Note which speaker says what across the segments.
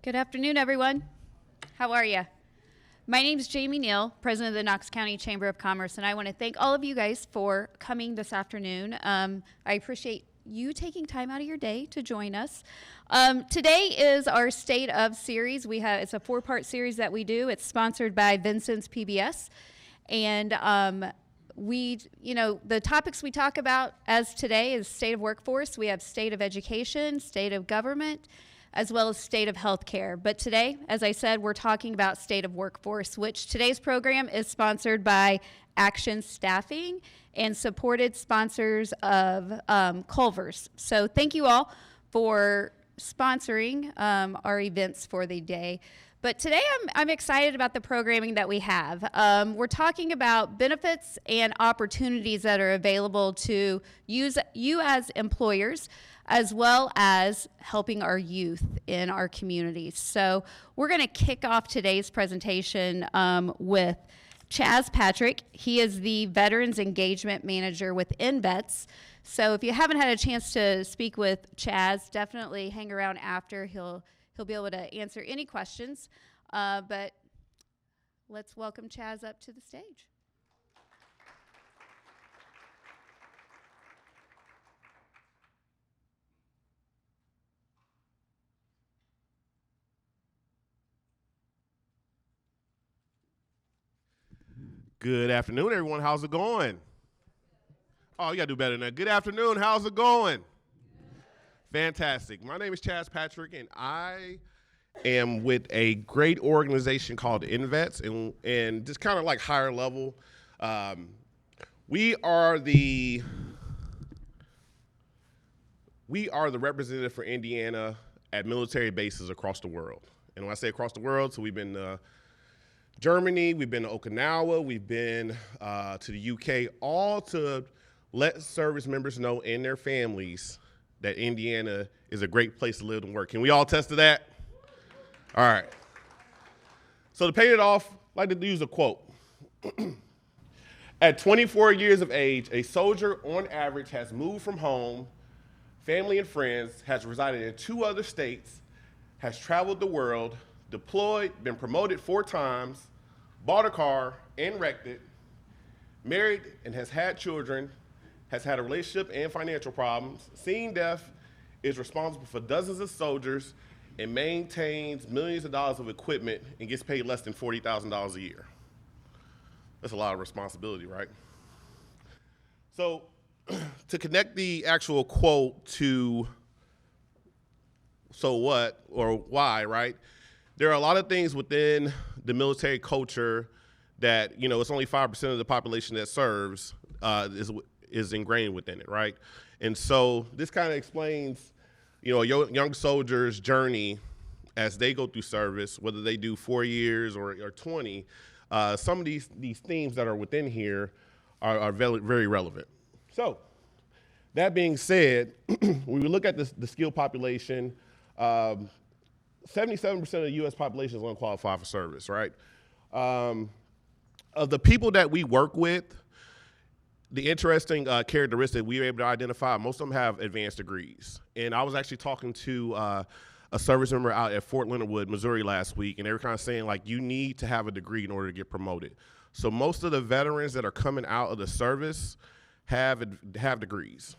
Speaker 1: Good afternoon, everyone. How are you? My name is Jamie Neal, president of the Knox County Chamber of Commerce, and I want to thank all of you guys for coming this afternoon. I appreciate you taking time out of your day to join us. Today is our State of series. It's a 4-part series that we do. It's sponsored by Vincennes PBS, and the topics we talk about as today is state of workforce. We have state of education, state of government, as well as state of healthcare. But today, as I said, we're talking about state of workforce, which today's program is sponsored by Action Staffing and supported sponsors of Culver's. So thank you all for sponsoring our events for the day. But today I'm excited about the programming that we have. We're talking about benefits and opportunities that are available to you as employers, as well as helping our youth in our communities. So we're going to kick off today's presentation with Chaz Patrick. He is the Veterans Engagement Manager with InVets. So if you haven't had a chance to speak with Chaz, definitely hang around after. He'll be able to answer any questions. But let's welcome Chaz up to the stage.
Speaker 2: Good afternoon, everyone. How's it going? Oh, you got to do better than that. Good afternoon. How's it going? Fantastic. My name is Chaz Patrick, and I am with a great organization called InVets, and just kind of like higher level. We are the representative for Indiana at military bases across the world. And when I say across the world, so we've been Germany, we've been to Okinawa, we've been to the UK, all to let service members know and their families that Indiana is a great place to live and work. Can we all attest to that? All right. So to pay it off, I'd like to use a quote. At 24 years of age, a soldier on average has moved from home, family and friends, has resided in 2 other states, has traveled the world, deployed, been promoted 4 times, bought a car and wrecked it, married and has had children, has had a relationship and financial problems, seen death, is responsible for dozens of soldiers, and maintains millions of dollars of equipment and gets paid less than $40,000 a year. That's a lot of responsibility, right? So to connect the actual quote to so what or why, right? There are a lot of things within the military culture that, it's only 5% of the population that serves is ingrained within it, right? And so this kind of explains, a young soldier's journey as they go through service, whether they do 4 years or 20. Some of these themes that are within here are very, very relevant. So that being said, when we look at the skilled population, 77% of the U.S. population is unqualified for service, right? Of the people that we work with, the interesting characteristic we were able to identify, most of them have advanced degrees. And I was actually talking to a service member out at Fort Leonard Wood, Missouri last week, and they were kind of saying, you need to have a degree in order to get promoted. So most of the veterans that are coming out of the service have degrees.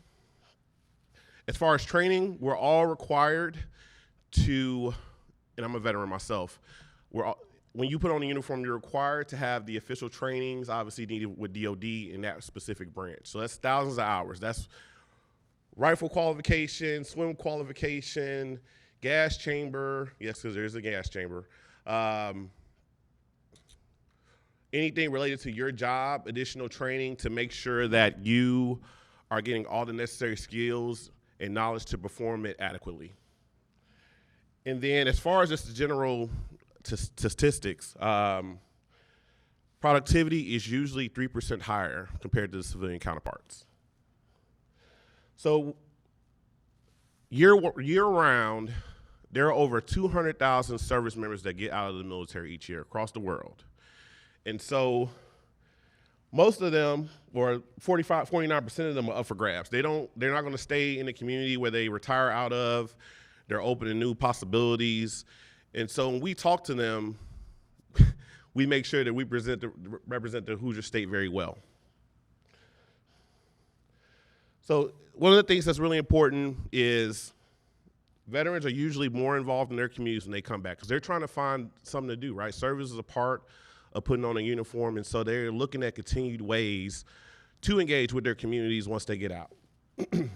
Speaker 2: As far as training, we're all required to, and I'm a veteran myself, when you put on a uniform, you're required to have the official trainings, obviously needed with DOD in that specific branch. So that's thousands of hours. That's rifle qualification, swim qualification, gas chamber. Yes, because there's a gas chamber. Anything related to your job, additional training to make sure that you are getting all the necessary skills and knowledge to perform it adequately. And then as far as just the general statistics, productivity is usually 3% higher compared to the civilian counterparts. So year round, there are over 200,000 service members that get out of the military each year across the world. And so most of them, or 49% of them are up for grabs. They're not going to stay in the community where they retire out of. They're open to new possibilities. And so when we talk to them, we make sure that we represent the Hoosier State very well. So one of the things that's really important is veterans are usually more involved in their communities when they come back because they're trying to find something to do, right? Service is a part of putting on a uniform, and so they're looking at continued ways to engage with their communities once they get out. And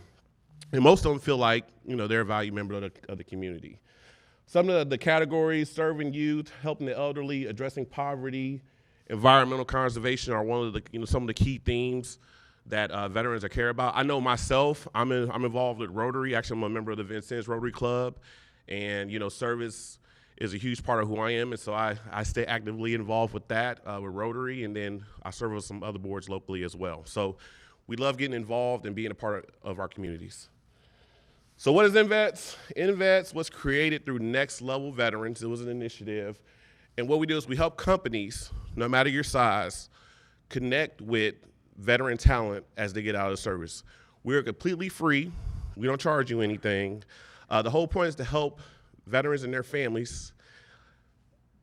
Speaker 2: most of them feel like, they're a valued member of the community. Some of the categories: serving youth, helping the elderly, addressing poverty, environmental conservation are one of the some of the key themes that veterans are care about. I know myself, I'm involved with Rotary. Actually, I'm a member of the Vincennes Rotary Club, and service is a huge part of who I am, and so I stay actively involved with that, with Rotary, and then I serve with some other boards locally as well. So we love getting involved and being a part of our communities. So what is InVets? InVets was created through Next Level Veterans. It was an initiative, and what we do is we help companies, no matter your size, connect with veteran talent as they get out of service. We're completely free. We don't charge you anything. The whole point is to help veterans and their families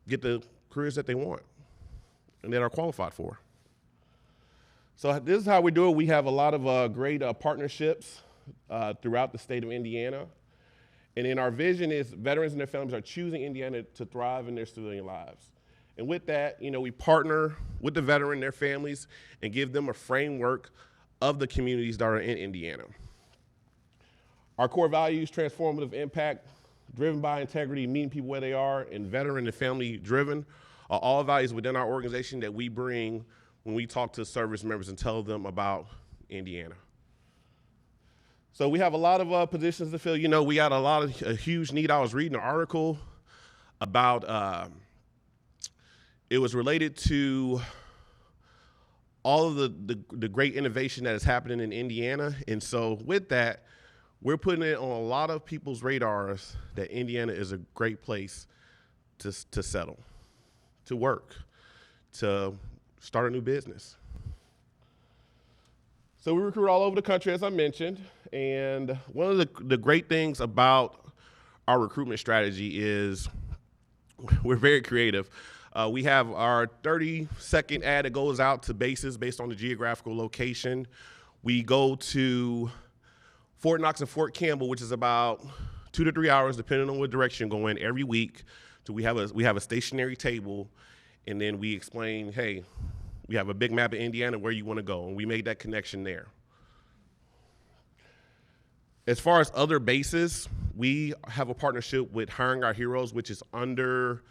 Speaker 2: get the careers that they want and that are qualified for. So this is how we do it. We have a lot of great partnerships throughout the state of Indiana. And then our vision is veterans and their families are choosing Indiana to thrive in their civilian lives. And with that, we partner with the veteran and their families and give them a framework of the communities that are in Indiana. Our core values: transformative impact, driven by integrity, meeting people where they are, and veteran and family driven, are all values within our organization that we bring when we talk to service members and tell them about Indiana. So we have a lot of positions to fill. We got a huge need. I was reading an article about, it was related to all of the great innovation that is happening in Indiana. And so with that, we're putting it on a lot of people's radars that Indiana is a great place to settle, to work, to start a new business. So we recruit all over the country, as I mentioned, and one of the great things about our recruitment strategy is we're very creative. We have our 30-second ad that goes out to bases based on the geographical location. We go to Fort Knox and Fort Campbell, which is about 2 to 3 hours, depending on what direction you're going, every week. So we have a stationary table, and then we explain, hey, we have a big map of Indiana where you want to go, and we made that connection there. As far as other bases, we have a partnership with Hiring Our Heroes, which is under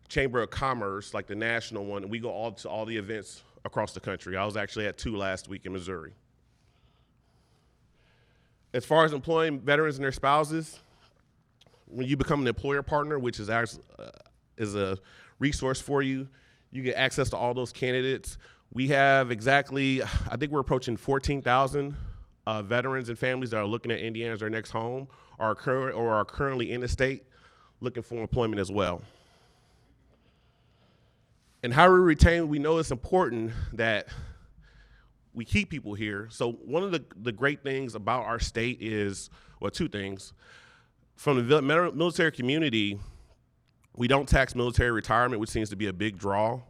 Speaker 2: Chamber of Commerce, like the national one, and we go to all the events across the country. I was actually at 2 last week in Missouri. As far as employing veterans and their spouses, when you become an employer partner, which is a resource for you, you get access to all those candidates. We have I think we're approaching 14,000 veterans and families that are looking at Indiana as their next home, or are currently in the state looking for employment as well. And how we retain, we know it's important that we keep people here. So one of the great things about our state is, well, 2 things. From the military community, we don't tax military retirement, which seems to be a big draw.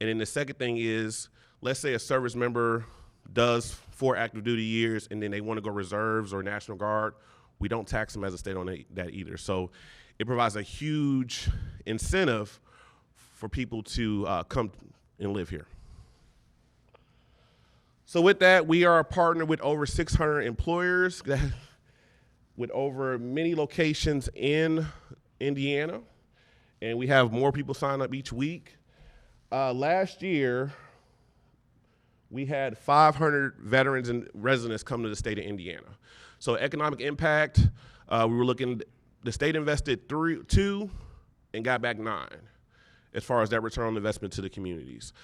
Speaker 2: And then the second thing is, let's say a service member does 4 active duty years and then they want to go reserves or National Guard. We don't tax them as a state on that either. So it provides a huge incentive for people to come and live here. So with that, we are a partner with over 600 employers with over many locations in Indiana, and we have more people sign up each week. Last year, we had 500 veterans and residents come to the state of Indiana. So economic impact, we were looking, the state invested 2 and got back 9 as far as that return on investment to the communities.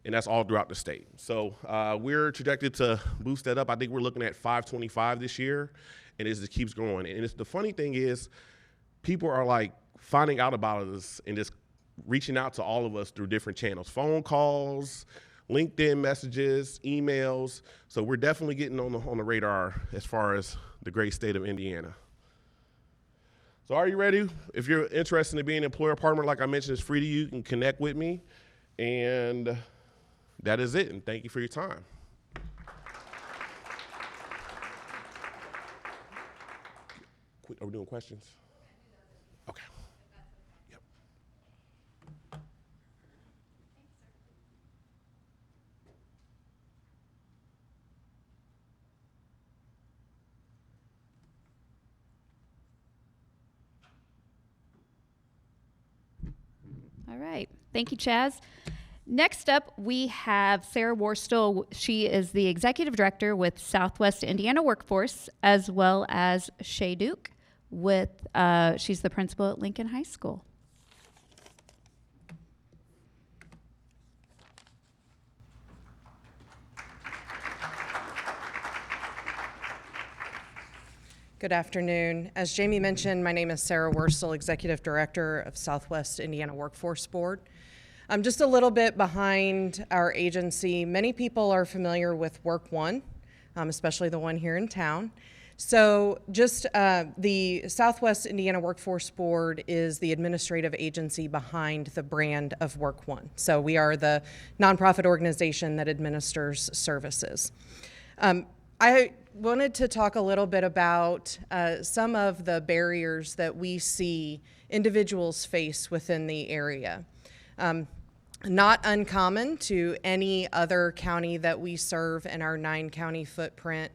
Speaker 2: And that's all throughout the state. So we're projected to boost that up. I think we're looking at 525 this year, and it just keeps growing. And the funny thing is, people are like finding out about us and just reaching out to all of us through different channels, phone calls, LinkedIn messages, emails. So we're definitely getting on the radar as far as the great state of Indiana. So So are you ready? If you're interested in being an employer partner, like I mentioned, it's free to you. You can connect with me. And that is it. And thank you for your time. Are we doing questions? Okay. Yep.
Speaker 1: All right. Thank you, Chaz. Next up, we have Sarah Worstel. She is the Executive Director with Southwest Indiana Workforce, as well as Shay Duke with, she's the principal at Lincoln High School.
Speaker 3: Good afternoon. As Jamie mentioned, my name is Sarah Worstel, Executive Director of Southwest Indiana Workforce Board. I'm just a little bit behind our agency. Many people are familiar with Work One, especially the one here in town. So just the Southwest Indiana Workforce Board is the administrative agency behind the brand of Work One. So we are the nonprofit organization that administers services. I wanted to talk a little bit about some of the barriers that we see individuals face within the area. Not uncommon to any other county that we serve in our 9-county footprint.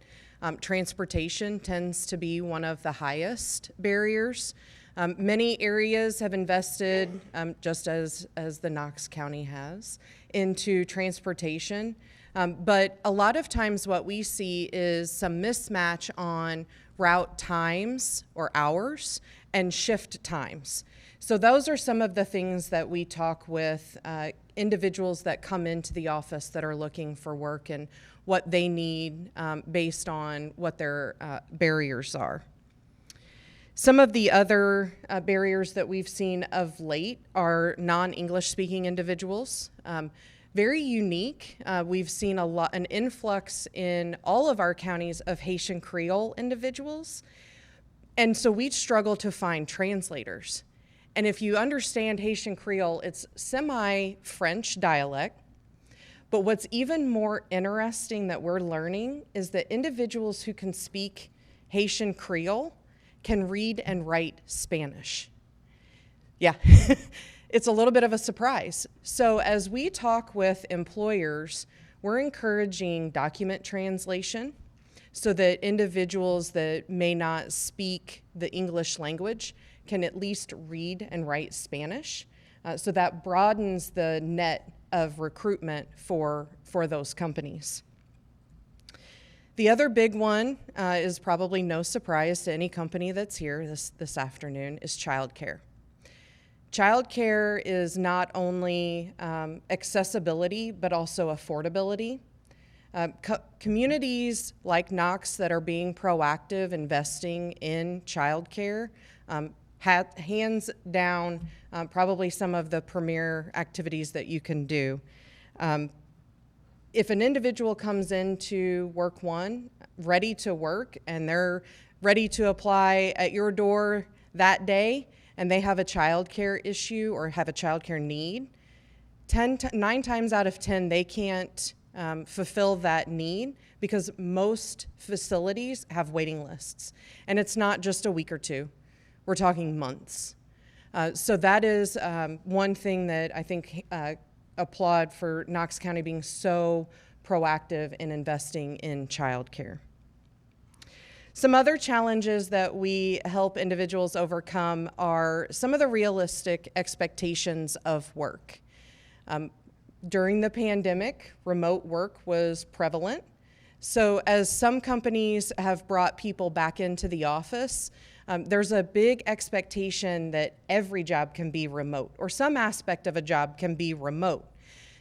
Speaker 3: Transportation tends to be one of the highest barriers. Many areas have invested, just as the Knox County has, into transportation. But a lot of times what we see is some mismatch on route times or hours and shift times. So those are some of the things that we talk with individuals that come into the office that are looking for work and what they need based on what their barriers are. Some of the other barriers that we've seen of late are non-English speaking individuals. Very unique. We've seen an influx in all of our counties of Haitian Creole individuals. And so we struggle to find translators. And if you understand Haitian Creole, it's semi-French dialect. But what's even more interesting that we're learning is that individuals who can speak Haitian Creole can read and write Spanish. Yeah. It's a little bit of a surprise. So as we talk with employers, we're encouraging document translation so that individuals that may not speak the English language can at least read and write Spanish. So that broadens the net of recruitment for those companies. The other big one is probably no surprise to any company that's here this afternoon is childcare. Childcare is not only accessibility, but also affordability. Communities like Knox that are being proactive, investing in childcare, hands down probably some of the premier activities that you can do. If an individual comes into Work One ready to work and they're ready to apply at your door that day and they have a child care issue or have a child care need, 9 times out of 10 they can't fulfill that need because most facilities have waiting lists. And it's not just a week or two. We're talking months. So that is one thing that I think applaud for Knox County being so proactive in investing in childcare. Some other challenges that we help individuals overcome are some of the realistic expectations of work. During the pandemic, remote work was prevalent. So as some companies have brought people back into the office, there's a big expectation that every job can be remote, or some aspect of a job can be remote.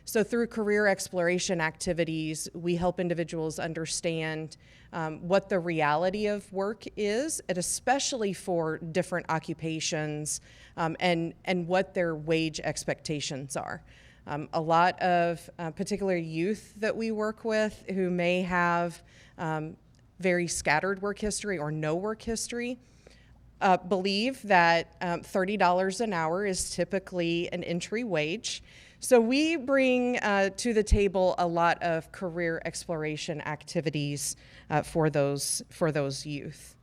Speaker 3: So through career exploration activities, we help individuals understand what the reality of work is, and especially for different occupations, and what their wage expectations are. A lot of particular youth that we work with who may have very scattered work history or no work history believe that $30 an hour is typically an entry wage. So we bring to the table a lot of career exploration activities for those youth.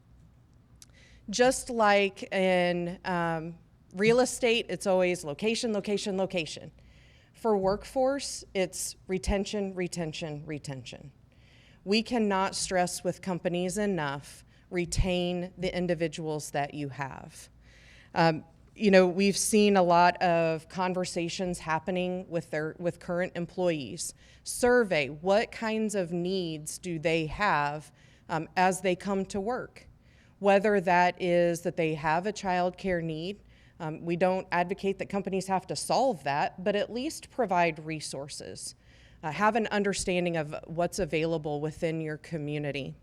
Speaker 3: Just like in real estate, it's always location, location, location. For workforce, it's retention, retention, retention. We cannot stress with companies enough, retain the individuals that you have. We've seen a lot of conversations happening with current employees. Survey, what kinds of needs do they have as they come to work? Whether that is that they have a child care need. We don't advocate that companies have to solve that, but at least provide resources. Have an understanding of what's available within your community.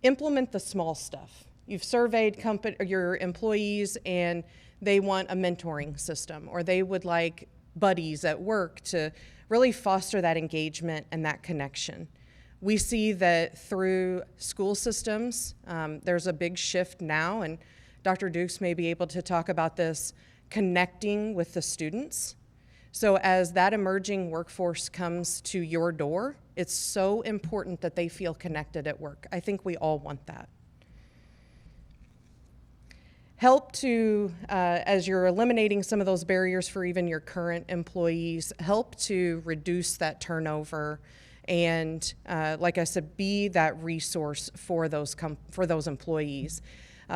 Speaker 3: Implement the small stuff. You've surveyed your employees and they want a mentoring system, or they would like buddies at work to really foster that engagement and that connection. We see that through school systems, there's a big shift now, and Dr. Dukes may be able to talk about this, connecting with the students. So as that emerging workforce comes to your door, it's so important that they feel connected at work. I think we all want that. Help to, as you're eliminating some of those barriers for even your current employees, help to reduce that turnover and, like I said, be that resource for those employees.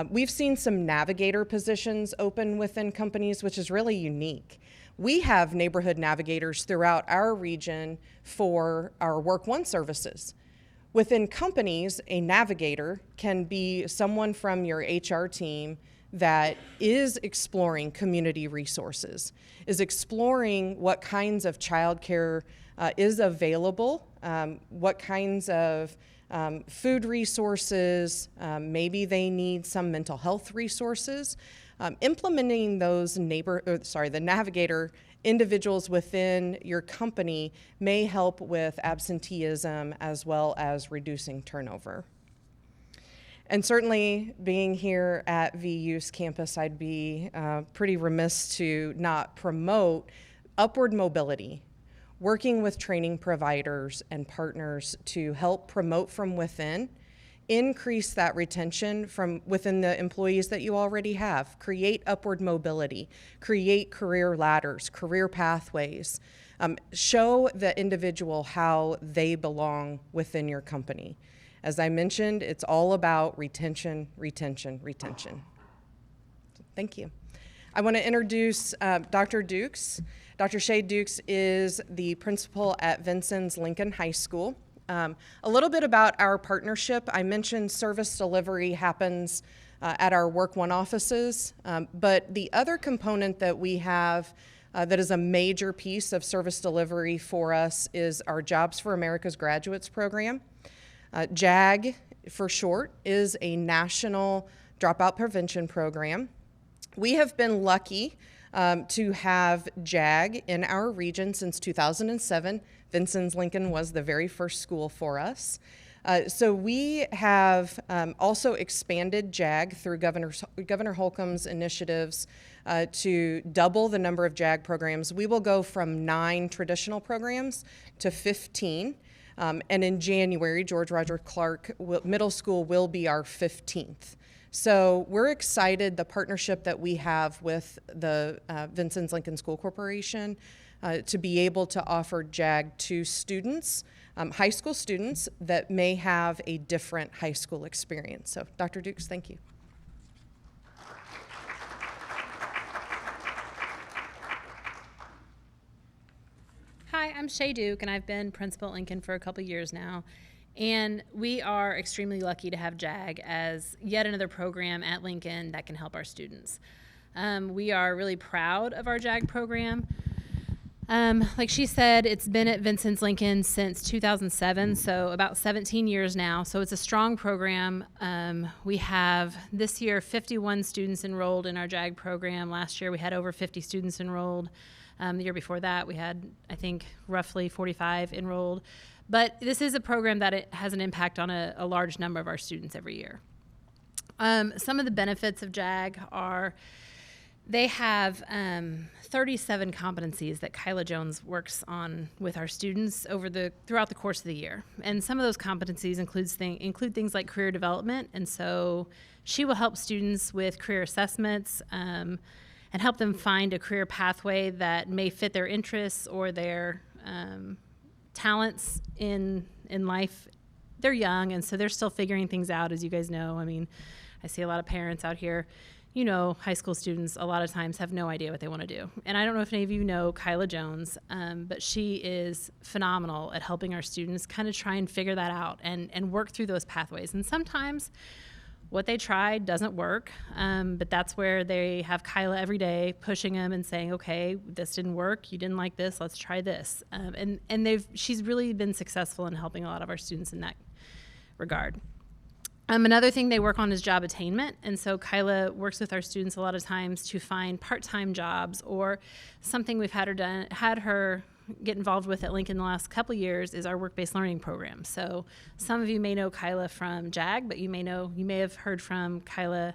Speaker 3: We've seen some navigator positions open within companies, which is really unique. We have neighborhood navigators throughout our region for our Work One services. Within companies, a navigator can be someone from your HR team that is exploring community resources, is exploring what kinds of childcare is available, what kinds of food resources, maybe they need some mental health resources. Implementing those the navigator individuals within your company may help with absenteeism as well as reducing turnover. And certainly being here at VU's campus, I'd be pretty remiss to not promote upward mobility, working with training providers and partners to help promote from within, increase that retention from within the employees that you already have, create upward mobility, create career ladders, career pathways, show the individual how they belong within your company. As I mentioned, it's all about retention, retention, retention. Thank you. I want to introduce Dr. Dukes. Dr. Shay Dukes is the principal at Vincennes Lincoln High School. A little bit about our partnership. I mentioned service delivery happens at our Work One offices, but the other component that we have that is a major piece of service delivery for us is our Jobs for America's Graduates program. JAG, for short, is a national dropout prevention program. We have been lucky to have JAG in our region since 2007. Vincennes Lincoln was the very first school for us. So we have also expanded JAG through Governor Holcomb's initiatives to double the number of JAG programs. We will go from 9 traditional programs to 15. And in January, George Roger Clark Middle School will be our 15th. So we're excited the partnership that we have with the Vincennes Lincoln School Corporation to be able to offer JAG to students, high school students that may have a different high school experience. So Dr. Dukes, thank you.
Speaker 4: Hi, I'm Shay Duke, and I've been principal at Lincoln for a couple years now. And we are extremely lucky to have JAG as yet another program at Lincoln that can help our students. We are really proud of our JAG program. Like she said, it's been at Vincennes Lincoln since 2007, so about 17 years now. So it's a strong program. We have this year 51 students enrolled in our JAG program. Last year we had over 50 students enrolled. The year before that we had, I think, roughly 45 enrolled. But this is a program that it has an impact on a large number of our students every year. Some of the benefits of JAG are they have 37 competencies that Kyla Jones works on with our students throughout the course of the year. And some of those competencies include things like career development. And so she will help students with career assessments and help them find a career pathway that may fit their interests or their talents in life. They're young, and so they're still figuring things out, as you guys know. I mean, I see a lot of parents out here. You know, high school students a lot of times have no idea what they want to do. And I don't know if any of you know Kyla Jones, but she is phenomenal at helping our students kind of try and figure that out and work through those pathways. And sometimes what they tried doesn't work, but that's where they have Kyla every day pushing them and saying, okay, this didn't work, you didn't like this, let's try this. And she's really been successful in helping a lot of our students in that regard. Another thing they work on is job attainment, and so Kyla works with our students a lot of times to find part-time jobs, or something we've had her get involved with at Lincoln the last couple years is our work-based learning program. So some of you may know Kyla from JAG, but you may have heard from Kyla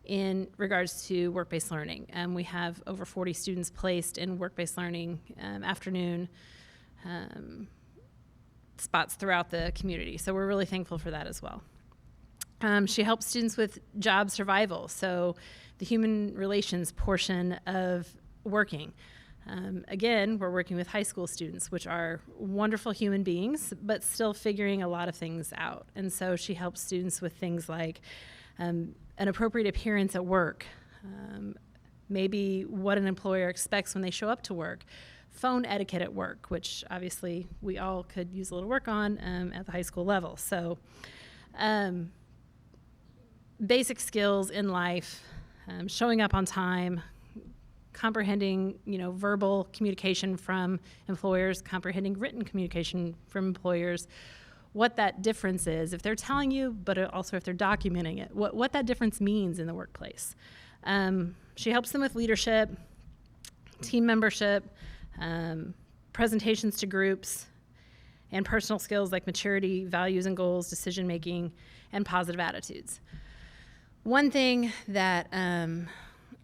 Speaker 4: in regards to work-based learning. We have over 40 students placed in work-based learning afternoon spots throughout the community, so we're really thankful for that as well. She helps students with job survival, so the human relations portion of working. Again, we're working with high school students, which are wonderful human beings, but still figuring a lot of things out. And so she helps students with things like an appropriate appearance at work, maybe what an employer expects when they show up to work, phone etiquette at work, which obviously we all could use a little work on at the high school level. So basic skills in life, showing up on time, comprehending, verbal communication from employers, comprehending written communication from employers, what that difference is, if they're telling you, but also if they're documenting it, what that difference means in the workplace. She helps them with leadership, team membership, presentations to groups, and personal skills like maturity, values and goals, decision-making, and positive attitudes. One thing that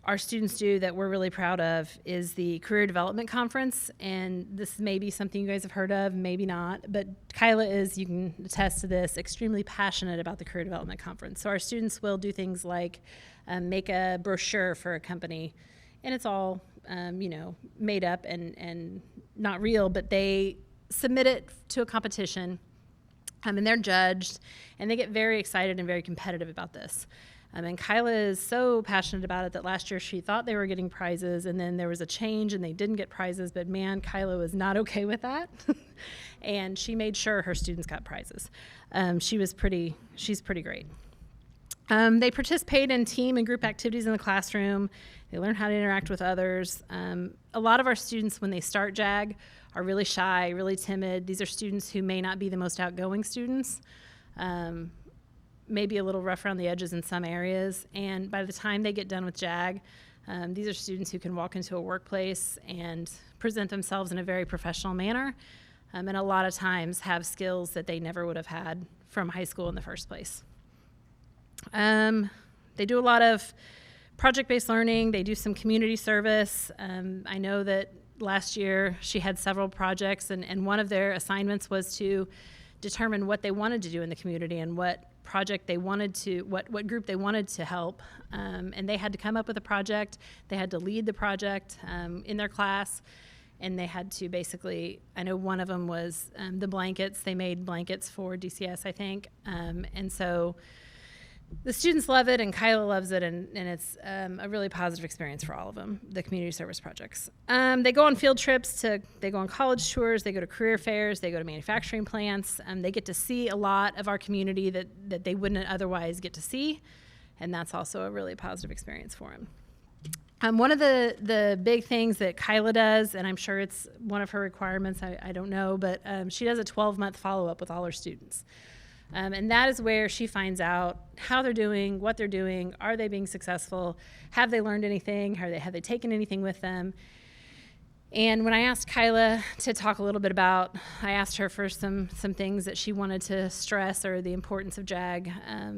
Speaker 4: our students do that we're really proud of is the Career Development Conference, and this may be something you guys have heard of, maybe not, but Kyla is, you can attest to this, extremely passionate about the Career Development Conference. So our students will do things like make a brochure for a company, and it's all, made up and not real, but they submit it to a competition, and they're judged, and they get very excited and very competitive about this. And Kyla is so passionate about it that last year she thought they were getting prizes, and then there was a change and they didn't get prizes, but man, Kyla was not okay with that. And she made sure her students got prizes. She's pretty great. They participate in team and group activities in the classroom. They learn how to interact with others. A lot of our students, when they start JAG, are really shy, really timid. These are students who may not be the most outgoing students. Maybe a little rough around the edges in some areas, and by the time they get done with JAG, these are students who can walk into a workplace and present themselves in a very professional manner, and a lot of times have skills that they never would have had from high school in the first place. They do a lot of project-based learning. They do some community service. I know that last year she had several projects, and one of their assignments was to determine what they wanted to do in the community and what project they wanted to, what group they wanted to help, and they had to come up with a project. They had to lead the project in their class, and they had to basically, I know one of them was the blankets. They made blankets for DCS, I think, and so the students love it, and Kyla loves it, and it's a really positive experience for all of them, the community service projects. They go on field trips, they go on college tours, they go to career fairs, they go to manufacturing plants. They get to see a lot of our community that they wouldn't otherwise get to see, and that's also a really positive experience for them. One of the big things that Kyla does, and I'm sure it's one of her requirements, I don't know, but she does a 12-month follow-up with all her students. And that is where she finds out how they're doing, what they're doing, are they being successful, have they learned anything, have they taken anything with them. And when I asked Kyla to talk a little bit about, I asked her for some things that she wanted to stress or the importance of JAG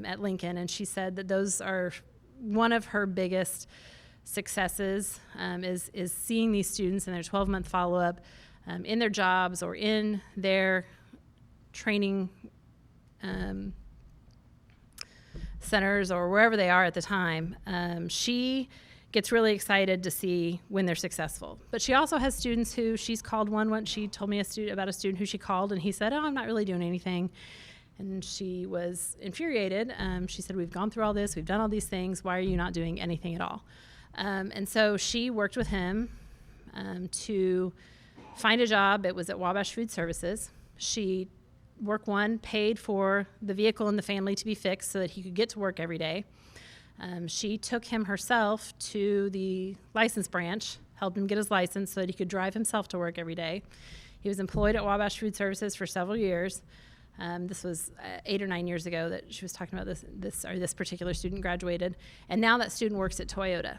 Speaker 4: at Lincoln, and she said that those are one of her biggest successes is seeing these students in their 12-month follow-up in their jobs or in their training centers or wherever they are at the time. She gets really excited to see when they're successful. But she also has students who she's called one. She told me about a student who she called, and he said, "Oh, I'm not really doing anything." And she was infuriated. She said, "We've gone through all this. We've done all these things. Why are you not doing anything at all?" And so she worked with him to find a job. It was at Wabash Food Services. She, work one, paid for the vehicle in the family to be fixed so that he could get to work every day. She took him herself to the license branch, helped him get his license so that he could drive himself to work every day. He was employed at Wabash Food Services for several years. This was 8 or 9 years ago that she was talking about this particular student graduated. And now that student works at Toyota.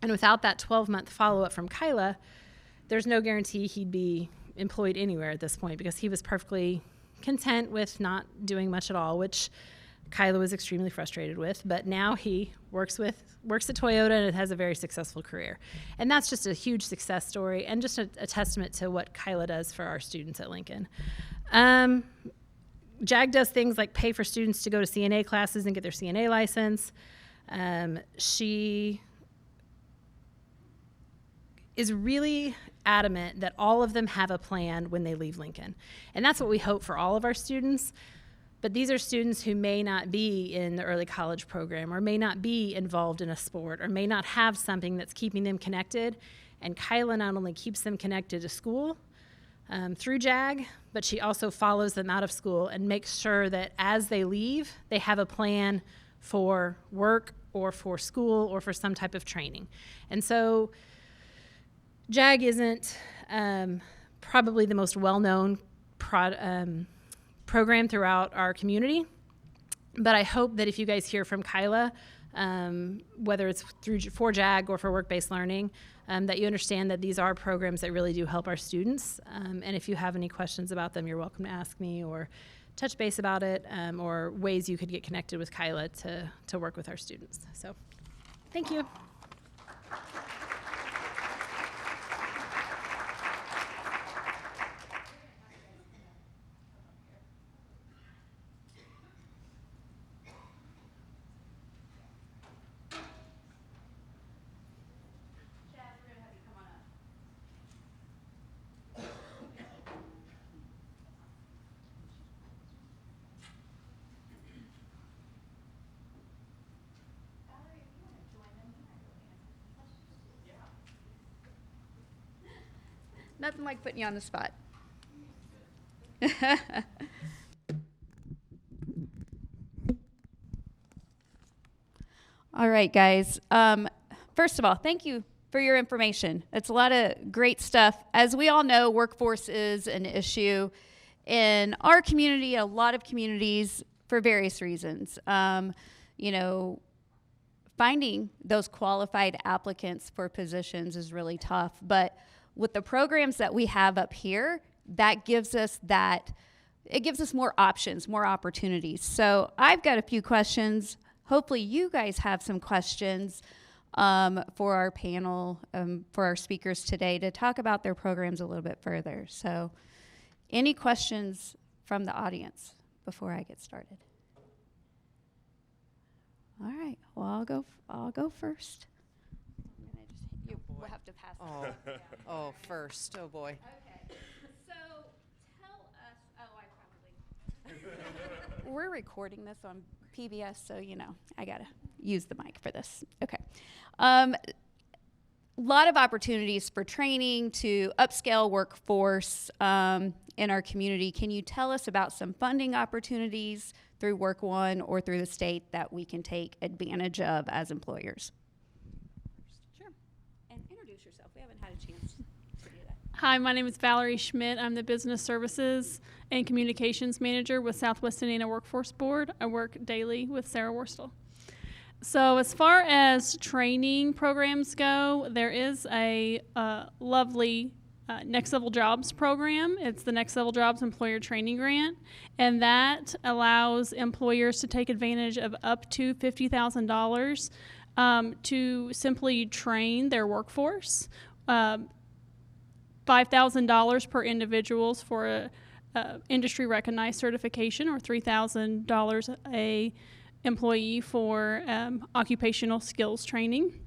Speaker 4: And without that 12-month follow-up from Kyla, there's no guarantee he'd be employed anywhere at this point because he was perfectly content with not doing much at all, which Kyla was extremely frustrated with. But now he works at Toyota and has a very successful career. And that's just a huge success story and just a testament to what Kyla does for our students at Lincoln. JAG does things like pay for students to go to CNA classes and get their CNA license. She is really adamant that all of them have a plan when they leave Lincoln. And that's what we hope for all of our students. But these are students who may not be in the early college program or may not be involved in a sport or may not have something that's keeping them connected. And Kyla not only keeps them connected to school through JAG, but she also follows them out of school and makes sure that as they leave, they have a plan for work or for school or for some type of training. And so JAG isn't probably the most well-known program throughout our community, but I hope that if you guys hear from Kyla, whether it's for JAG or for work-based learning, that you understand that these are programs that really do help our students. And if you have any questions about them, you're welcome to ask me or touch base about it, or ways you could get connected with Kyla to work with our students. So, thank you.
Speaker 1: Nothing like putting you on the spot. All right, guys. First of all, thank you for your information. It's a lot of great stuff. As we all know, workforce is an issue in our community, a lot of communities, for various reasons. Finding those qualified applicants for positions is really tough, but with the programs that we have up here, it gives us more options, more opportunities. So I've got a few questions. Hopefully you guys have some questions for our panel, for our speakers today to talk about their programs a little bit further. So any questions from the audience before I get started? All right, well, I'll go first. We'll have to pass.
Speaker 3: First. Oh, boy.
Speaker 1: Okay. So tell us. I probably. We're recording this on PBS, so I gotta use the mic for this. Okay. Lot of opportunities for training to upscale workforce in our community. Can you tell us about some funding opportunities through Work One or through the state that we can take advantage of as employers? We haven't had a chance to do that.
Speaker 5: Hi, my name is Valerie Schmidt. I'm the Business Services and Communications Manager with Southwest Indiana Workforce Board. I work daily with Sarah Worstel. So as far as training programs go, there is a lovely Next Level Jobs program. It's the Next Level Jobs Employer Training Grant, and that allows employers to take advantage of up to $50,000 to simply train their workforce. $5,000 per individuals for a industry recognized certification, or $3,000 a employee for occupational skills training.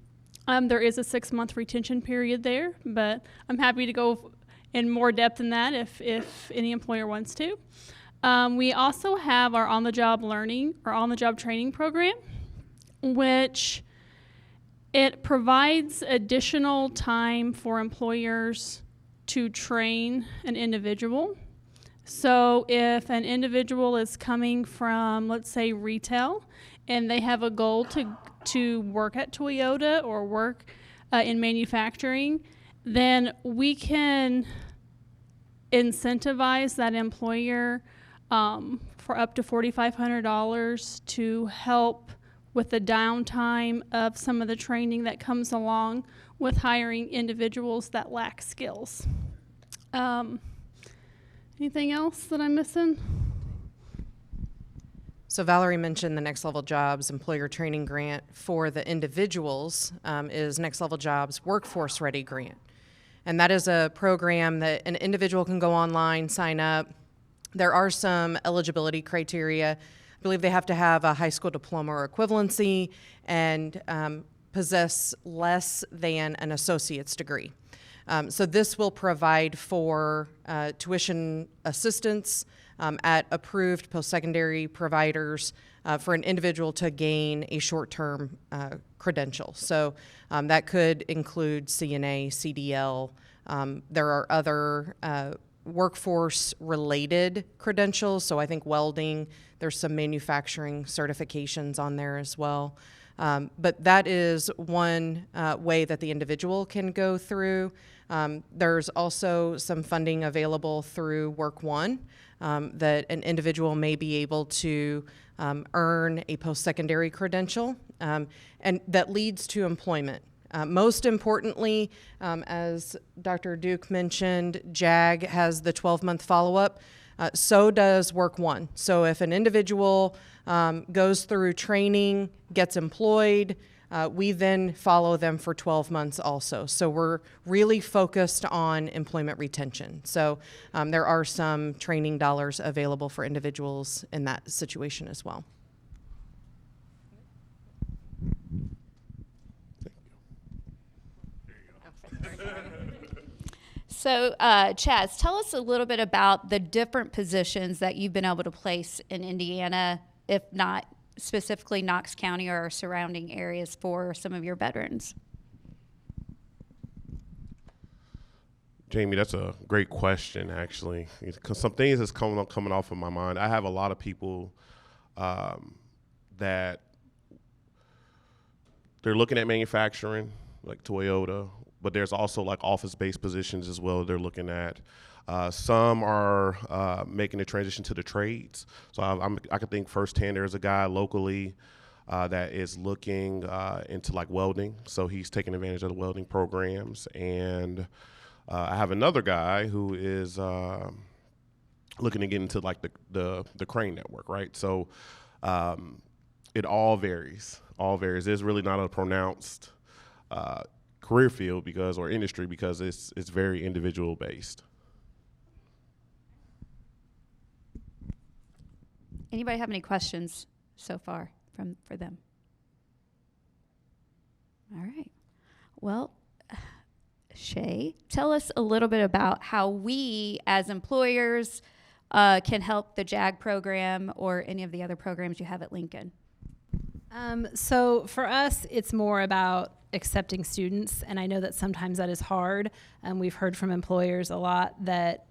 Speaker 5: There is a 6-month retention period there, but I'm happy to go in more depth than that if any employer wants to. We also have our on-the-job learning or on-the-job training program, which it provides additional time for employers to train an individual. So if an individual is coming from, let's say, retail, and they have a goal to work at Toyota or work in manufacturing, then we can incentivize that employer for up to $4,500 to help with the downtime of some of the training that comes along with hiring individuals that lack skills. Anything else that I'm missing?
Speaker 3: So Valerie mentioned the Next Level Jobs Employer Training Grant for the individuals is Next Level Jobs Workforce Ready Grant. And that is a program that an individual can go online, sign up. There are some eligibility criteria. I believe they have to have a high school diploma or equivalency and possess less than an associate's degree. So this will provide for tuition assistance at approved post-secondary providers for an individual to gain a short-term credential. So that could include CNA, CDL. There are other workforce-related credentials. So I think welding, there's some manufacturing certifications on there as well. But that is one way that the individual can go through. There's also some funding available through Work One that an individual may be able to earn a post-secondary credential, and that leads to employment. Most importantly, as Dr. Duke mentioned, JAG has the 12-month follow-up. So does Work One. So if an individual goes through training, gets employed, we then follow them for 12 months also. So we're really focused on employment retention. So there are some training dollars available for individuals in that situation as well.
Speaker 1: So, Chaz, tell us a little bit about the different positions that you've been able to place in Indiana, if not specifically Knox County or surrounding areas, for some of your veterans.
Speaker 2: Jamie, that's a great question, actually, because some things that's coming off of my mind. I have a lot of people that they're looking at manufacturing, like Toyota, but there's also like office-based positions as well they're looking at. Some are making the transition to the trades. So I can think firsthand there's a guy locally that is looking into like welding. So he's taking advantage of the welding programs. And I have another guy who is looking to get into like the crane network, right? So it all varies. There's really not a pronounced career field or industry because it's very individual based.
Speaker 1: Anybody have any questions so far for them? All right. Well, Shay, tell us a little bit about how we as employers can help the JAG program or any of the other programs you have at Lincoln.
Speaker 4: So for us, it's more about accepting students, and I know that sometimes that is hard. We've heard from employers a lot that,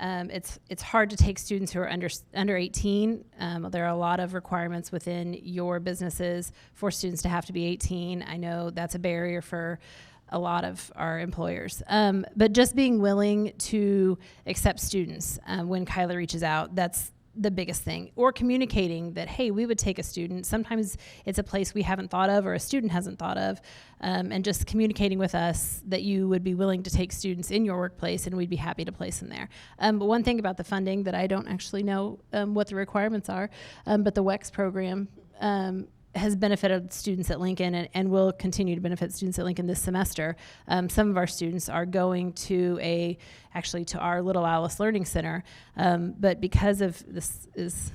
Speaker 4: it's hard to take students who are under 18. There are a lot of requirements within your businesses for students to have to be 18. I know that's a barrier for a lot of our employers. But just being willing to accept students when Kyla reaches out, the biggest thing. Or communicating that, hey, we would take a student. Sometimes it's a place we haven't thought of or a student hasn't thought of, and just communicating with us that you would be willing to take students in your workplace and we'd be happy to place them there. But one thing about the funding that I don't actually know what the requirements are, but the WEX program has benefited students at Lincoln and will continue to benefit students at Lincoln this semester. Some of our students are going to our Little Alice Learning Center, but because of this is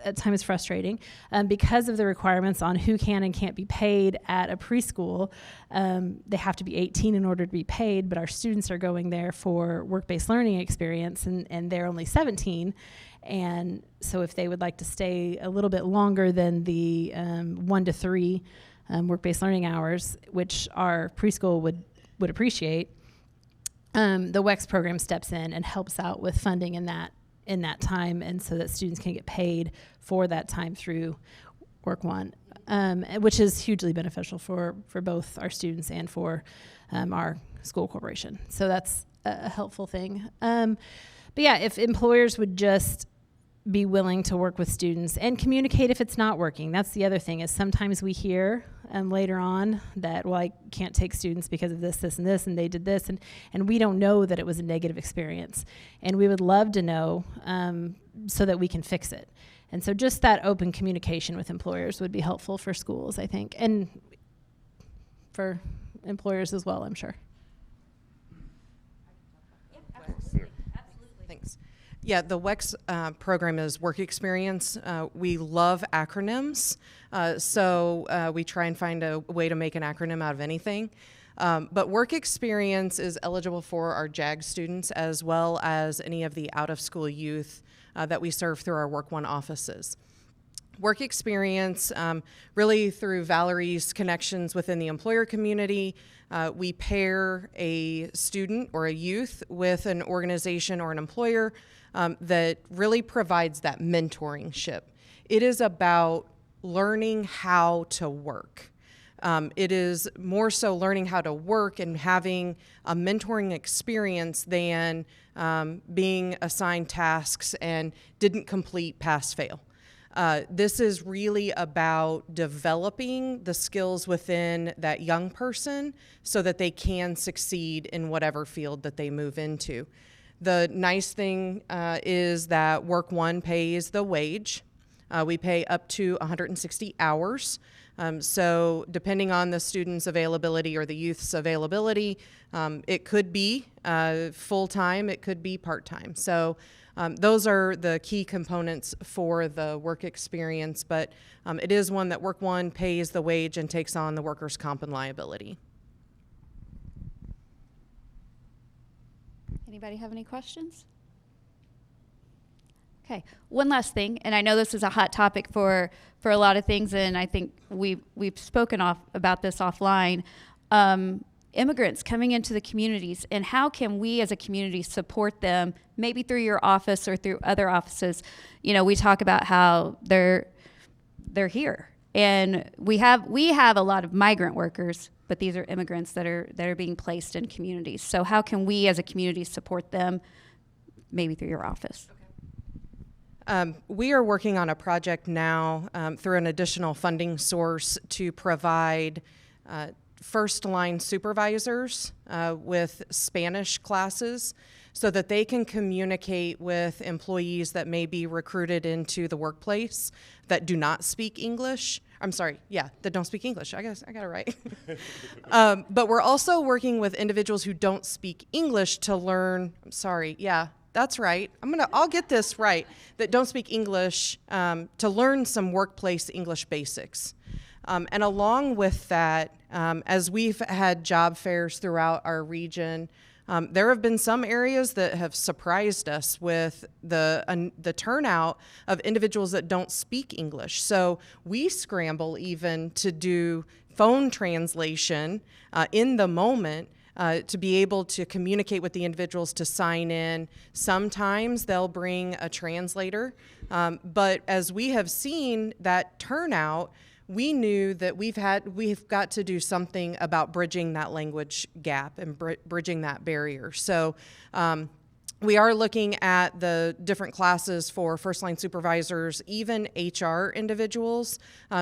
Speaker 4: at times frustrating, because of the requirements on who can and can't be paid at a preschool, they have to be 18 in order to be paid, but our students are going there for work-based learning experience, and they're only 17. And so if they would like to stay a little bit longer than the 1 to 3 work-based learning hours, which our preschool would appreciate, the WEX program steps in and helps out with funding in that time, and so that students can get paid for that time through Work One, which is hugely beneficial for both our students and for our school corporation. So that's a helpful thing. But yeah, if employers would just be willing to work with students and communicate if it's not working. That's the other thing, is sometimes we hear later on that, well, I can't take students because of this, this, and this, and they did this, and we don't know that it was a negative experience. And we would love to know so that we can fix it. And so just that open communication with employers would be helpful for schools, I think, and for employers as well, I'm sure.
Speaker 3: Thanks. Yeah, the WEX program is work experience. We love acronyms, so we try and find a way to make an acronym out of anything. But work experience is eligible for our JAG students as well as any of the out-of-school youth that we serve through our Work One offices. Work experience, really through Valerie's connections within the employer community, we pair a student or a youth with an organization or an employer that really provides that mentoringship. It is about learning how to work. It is more so learning how to work and having a mentoring experience than being assigned tasks and didn't complete, pass, fail. This is really about developing the skills within that young person so that they can succeed in whatever field that they move into. The nice thing is that Work One pays the wage. We pay up to 160 hours. So depending on the student's availability or the youth's availability, it could be full-time, it could be part-time. So those are the key components for the work experience, but it is one that Work One pays the wage and takes on the workers' comp and liability.
Speaker 1: Anybody have any questions? Okay, one last thing, and I know this is a hot topic for a lot of things, and I think we've spoken about this offline. Immigrants coming into the communities, and how can we as a community support them, maybe through your office or through other offices? You know, we talk about how they're here, and we have a lot of migrant workers, but these are immigrants that are being placed in communities. So how can we as a community support them, maybe through your office?
Speaker 3: We are working on a project now through an additional funding source to provide first-line supervisors with Spanish classes so that they can communicate with employees that may be recruited into the workplace that do not speak English. I'm sorry, yeah, that don't speak English. I got it right. But we're also working with individuals who don't speak English to learn, that's right. I'll get this right, that don't speak English to learn some workplace English basics. And along with that, as we've had job fairs throughout our region, there have been some areas that have surprised us with the turnout of individuals that don't speak English. So we scramble even to do phone translation in the moment to be able to communicate with the individuals to sign in. Sometimes they'll bring a translator, but as we have seen that turnout, we knew that we've got to do something about bridging that language gap and bridging that barrier. So We are looking at the different classes for first-line supervisors, even HR individuals,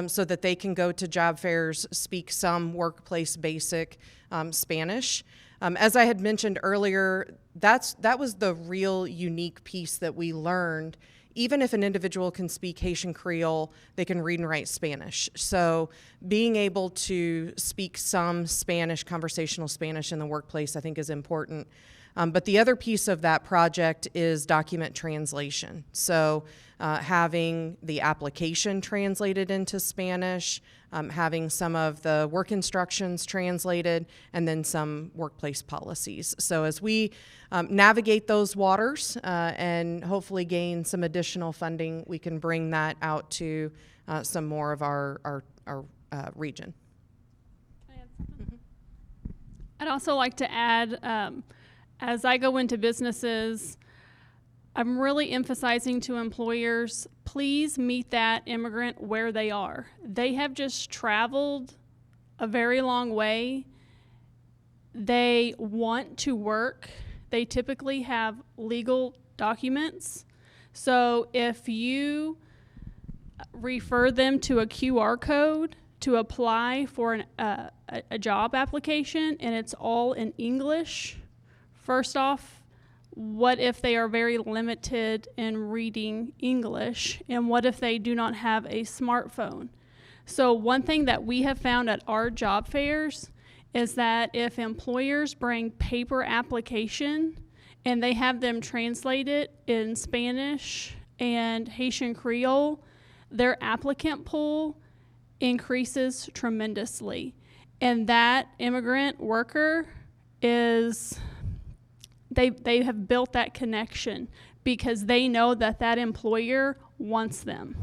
Speaker 3: so that they can go to job fairs, speak some workplace basic Spanish. As I had mentioned earlier, that was the real unique piece that we learned. Even if an individual can speak Haitian Creole, they can read and write Spanish. So being able to speak some Spanish, conversational Spanish in the workplace, I think is important. But the other piece of that project is document translation. So having the application translated into Spanish, having some of the work instructions translated, and then some workplace policies. So as we navigate those waters and hopefully gain some additional funding, we can bring that out to some more of our region.
Speaker 5: I'd also like to add, as I go into businesses, I'm really emphasizing to employers, please meet that immigrant where they are. They have just traveled a very long way. They want to work. They typically have legal documents. So if you refer them to a QR code to apply for a job application and it's all in English, first off, what if they are very limited in reading English? And what if they do not have a smartphone? So one thing that we have found at our job fairs is that if employers bring paper application and they have them translated in Spanish and Haitian Creole, their applicant pool increases tremendously. And that immigrant worker is... They have built that connection because they know that that employer wants them.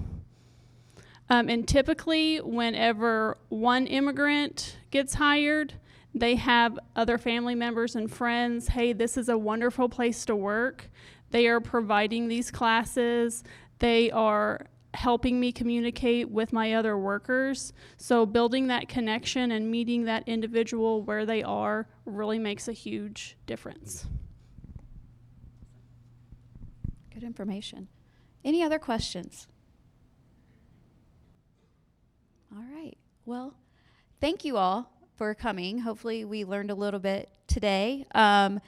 Speaker 5: And typically, whenever one immigrant gets hired, they have other family members and friends. Hey, this is a wonderful place to work. They are providing these classes. They are helping me communicate with my other workers. So building that connection and meeting that individual where they are really makes a huge difference.
Speaker 1: Good information. Any other questions? All right. Well, thank you all for coming. Hopefully we learned a little bit today. And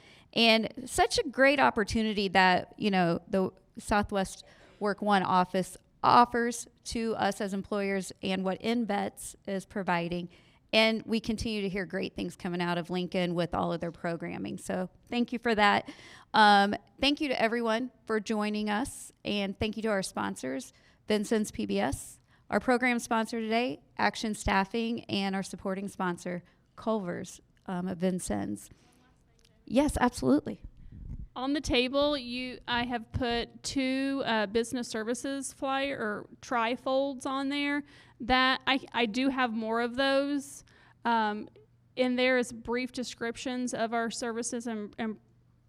Speaker 1: such a great opportunity that, the Southwest Work One office offers to us as employers and what InVets is providing. And we continue to hear great things coming out of Lincoln with all of their programming. So thank you for that. Thank you to everyone for joining us. And thank you to our sponsors, Vincennes PBS, our program sponsor today, Action Staffing, and our supporting sponsor, Culver's of Vincennes. Yes, absolutely.
Speaker 5: On the table, I have put 2 business services flyer or trifolds on there. That I do have more of those. In there is brief descriptions of our services and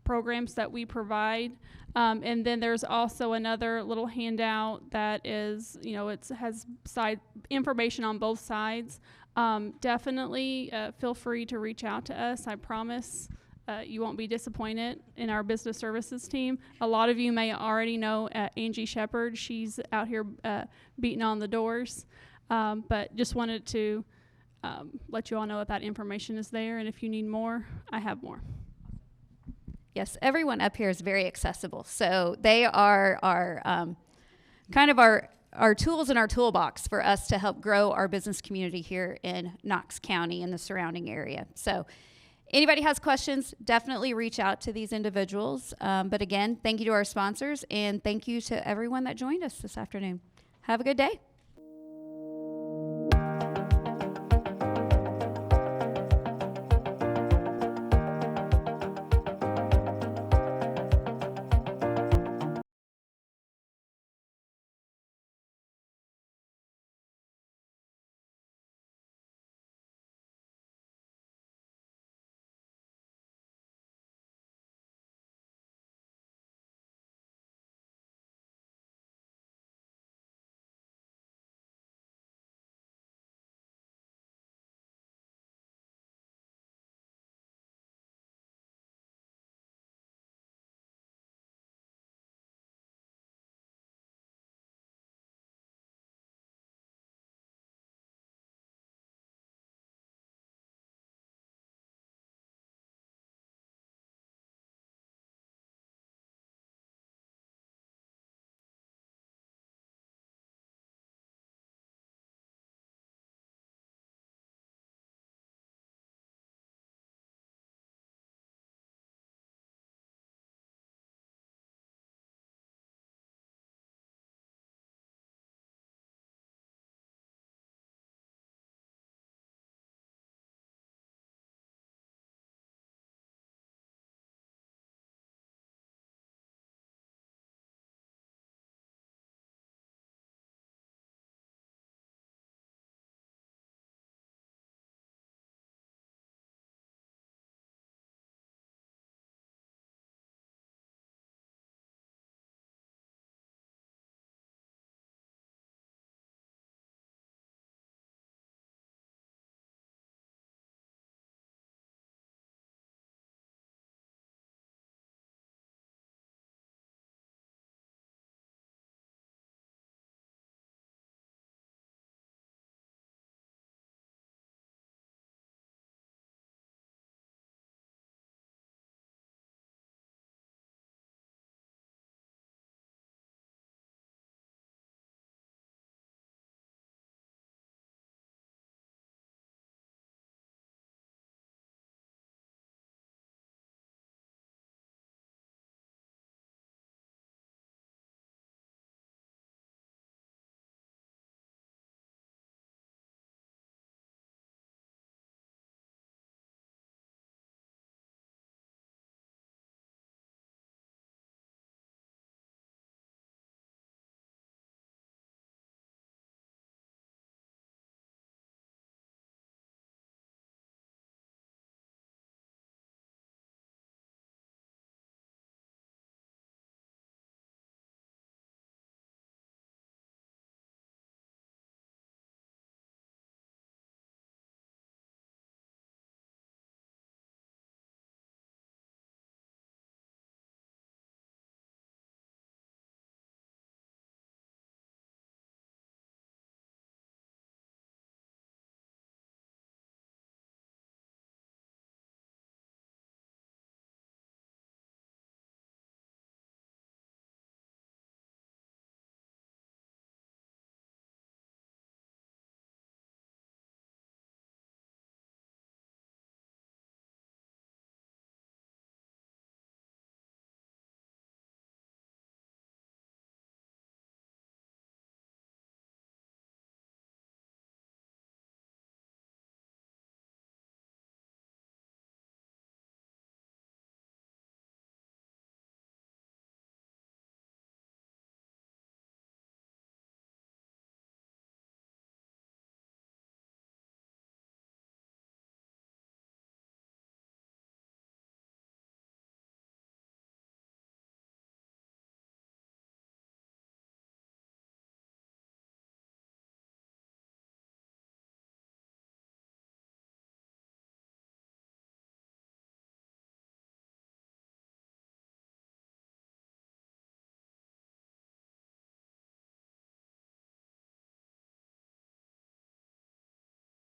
Speaker 5: programs that we provide. And then there's also another little handout that is, it has side information on both sides. Definitely feel free to reach out to us. I promise you won't be disappointed in our business services team. A lot of you may already know Angie Shepard. She's out here beating on the doors. But just wanted to let you all know that information is there. And if you need more, I have more.
Speaker 1: Yes, everyone up here is very accessible. So they are our kind of our tools in our toolbox for us to help grow our business community here in Knox County and the surrounding area. So anybody has questions, definitely reach out to these individuals. But again, thank you to our sponsors, and thank you to everyone that joined us this afternoon. Have a good day.